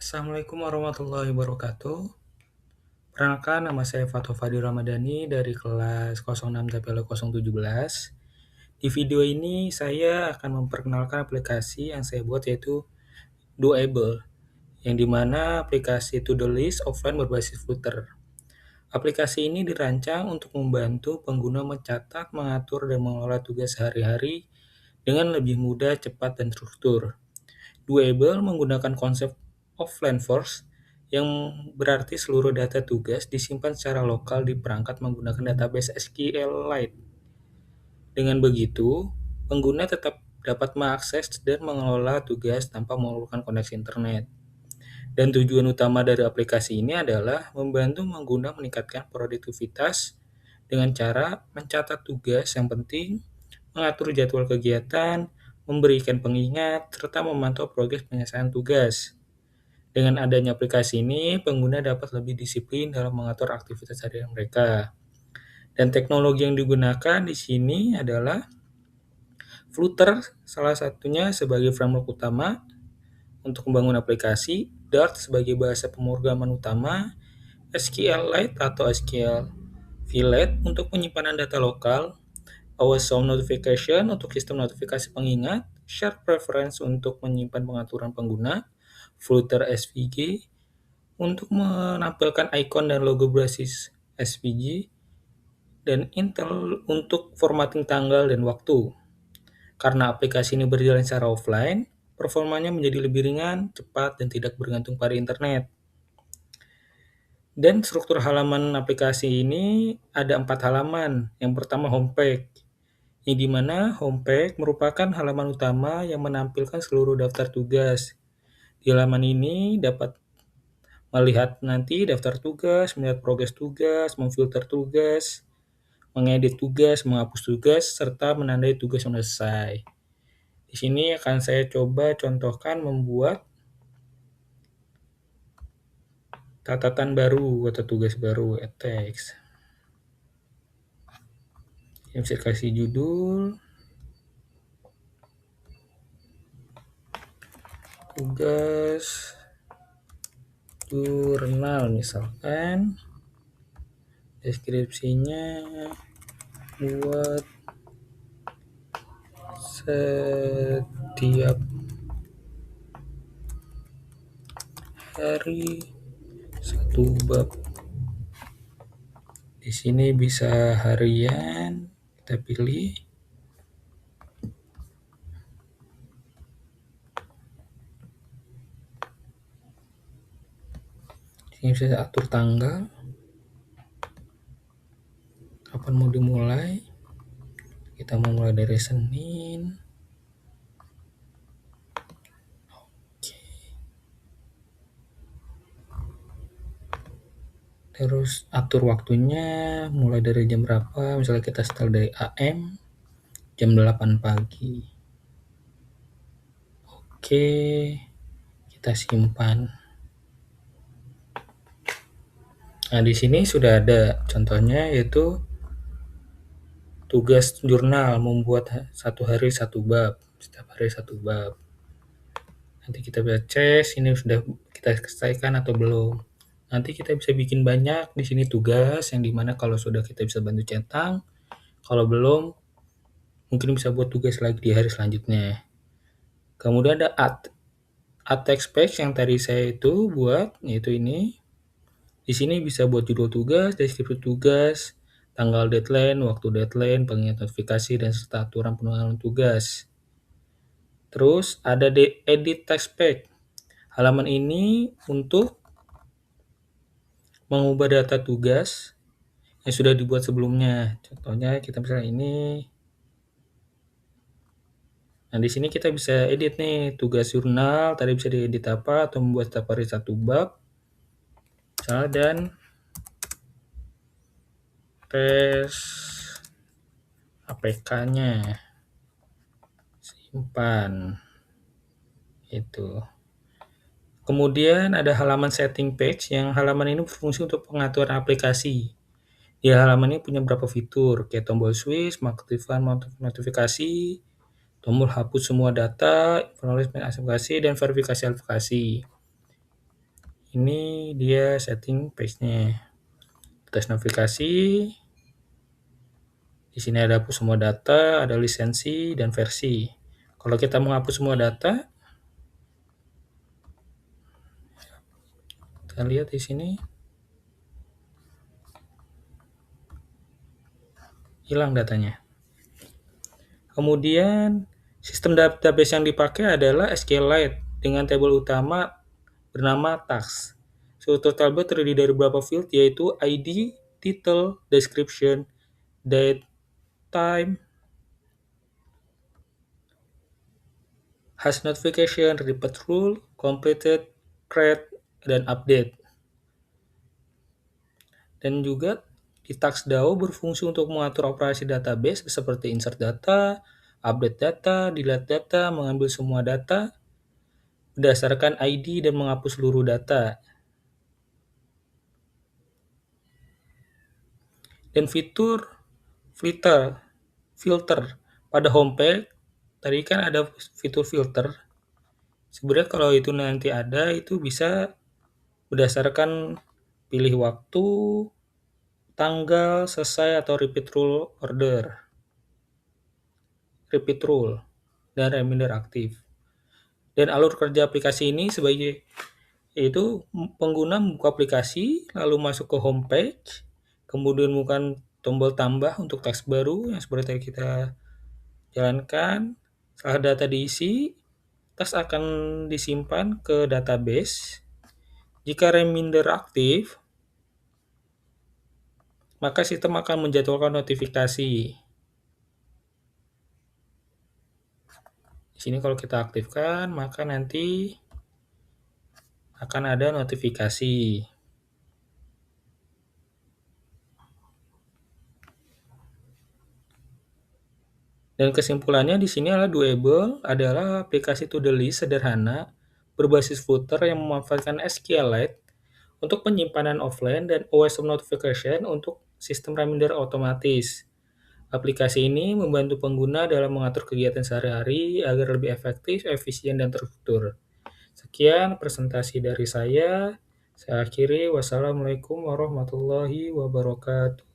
Assalamualaikum warahmatullahi wabarakatuh. Perkenalkan, nama saya Fatou Fadil Ramadhani dari kelas 06 TPL 017. Di video ini saya akan memperkenalkan aplikasi yang saya buat yaitu Doable, yang dimana aplikasi to-do list offline berbasis Flutter. Aplikasi ini dirancang untuk membantu pengguna mencatat, mengatur, dan mengelola tugas sehari-hari dengan lebih mudah, cepat, dan terstruktur. Doable menggunakan konsep offline first, yang berarti seluruh data tugas disimpan secara lokal di perangkat menggunakan database SQLite. Dengan begitu, pengguna tetap dapat mengakses dan mengelola tugas tanpa memerlukan koneksi internet. Dan tujuan utama dari aplikasi ini adalah membantu pengguna meningkatkan produktivitas dengan cara mencatat tugas yang penting, mengatur jadwal kegiatan, memberikan pengingat, serta memantau progres penyelesaian tugas. Dengan adanya aplikasi ini, pengguna dapat lebih disiplin dalam mengatur aktivitas harian mereka. Dan teknologi yang digunakan di sini adalah Flutter, salah satunya sebagai framework utama untuk membangun aplikasi, Dart sebagai bahasa pemrograman utama, SQLite atau SQLite untuk penyimpanan data lokal, Awesome Notification untuk sistem notifikasi pengingat, Share Preference untuk menyimpan pengaturan pengguna, Flutter SVG untuk menampilkan ikon dan logo berbasis SVG, dan Intel untuk formatting tanggal dan waktu. Karena aplikasi ini berjalan secara offline, performanya menjadi lebih ringan, cepat, dan tidak bergantung pada internet. Dan struktur halaman aplikasi ini ada 4 halaman. Yang pertama homepage, yang dimana homepage merupakan halaman utama yang menampilkan seluruh daftar tugas. Di halaman ini dapat melihat nanti daftar tugas, melihat progres tugas, memfilter tugas, mengedit tugas, menghapus tugas, serta menandai tugas yang selesai. Di sini akan saya coba contohkan membuat catatan baru atau tugas baru, text. Yang bisa kasih judul, tugas jurnal misalkan, deskripsinya buat setiap hari satu bab. Di sini bisa harian, kita pilih. Ini bisa atur tanggal, kapan mau dimulai. Kita mau mulai dari Senin. Terus atur waktunya, mulai dari jam berapa, misalnya kita start dari AM, jam 8 pagi. Oke, kita simpan. Nah, di sini sudah ada contohnya, yaitu tugas jurnal, membuat satu hari satu bab, setiap hari satu bab. Nanti kita bisa cek ini sudah kita selesaikan atau belum. Nanti kita bisa bikin banyak di sini tugas, yang dimana kalau sudah kita bisa bantu centang, kalau belum mungkin bisa buat tugas lagi di hari selanjutnya. Kemudian ada add text page yang tadi saya itu buat, yaitu ini. Di sini bisa buat judul tugas, deskripsi tugas, tanggal deadline, waktu deadline, pengingat notifikasi, dan serta aturan penanganan tugas. Terus ada edit text page. Halaman ini untuk mengubah data tugas yang sudah dibuat sebelumnya. Contohnya kita misalnya ini. Nah, di sini kita bisa edit nih tugas jurnal, tadi bisa diedit apa atau membuat setiap hari satu bab. Misalnya dan tes APK-nya simpan itu. Kemudian ada halaman setting page, yang halaman ini berfungsi untuk pengaturan aplikasi. Di halaman ini punya beberapa fitur, kayak tombol switch, mengaktifkan notifikasi, tombol hapus semua data, penulis aplikasi, dan verifikasi aplikasi. Ini dia setting page-nya. Tes navigasi. Di sini ada hapus semua data, ada lisensi dan versi. Kalau kita menghapus semua data, kita lihat di sini hilang datanya. Kemudian sistem database yang dipakai adalah SQLite dengan tabel utama bernama tags. Suatu tabel terdiri dari beberapa field yaitu ID, title, description, date, time, hash notification, repeat rule, completed, create, dan update. Dan juga di tags DAO berfungsi untuk mengatur operasi database seperti insert data, update data, delete data, mengambil semua data berdasarkan ID dan menghapus seluruh data. Dan fitur filter pada homepage, tadi kan ada fitur filter. Sebenarnya kalau itu nanti ada, itu bisa berdasarkan pilih waktu, tanggal, selesai, atau repeat rule, dan reminder aktif. Dan alur kerja aplikasi ini yaitu pengguna membuka aplikasi, lalu masuk ke homepage, kemudian menemukan tombol tambah untuk teks baru yang seperti kita jalankan. Setelah data diisi, teks akan disimpan ke database. Jika reminder aktif, maka sistem akan menjadwalkan notifikasi. Di sini kalau kita aktifkan, maka nanti akan ada notifikasi. Dan kesimpulannya di sini adalah Doable adalah aplikasi to-do list sederhana berbasis footer yang memanfaatkan SQLite untuk penyimpanan offline dan OS notification untuk sistem reminder otomatis. Aplikasi ini membantu pengguna dalam mengatur kegiatan sehari-hari agar lebih efektif, efisien, dan terstruktur. Sekian presentasi dari saya. Saya akhiri. Wassalamualaikum warahmatullahi wabarakatuh.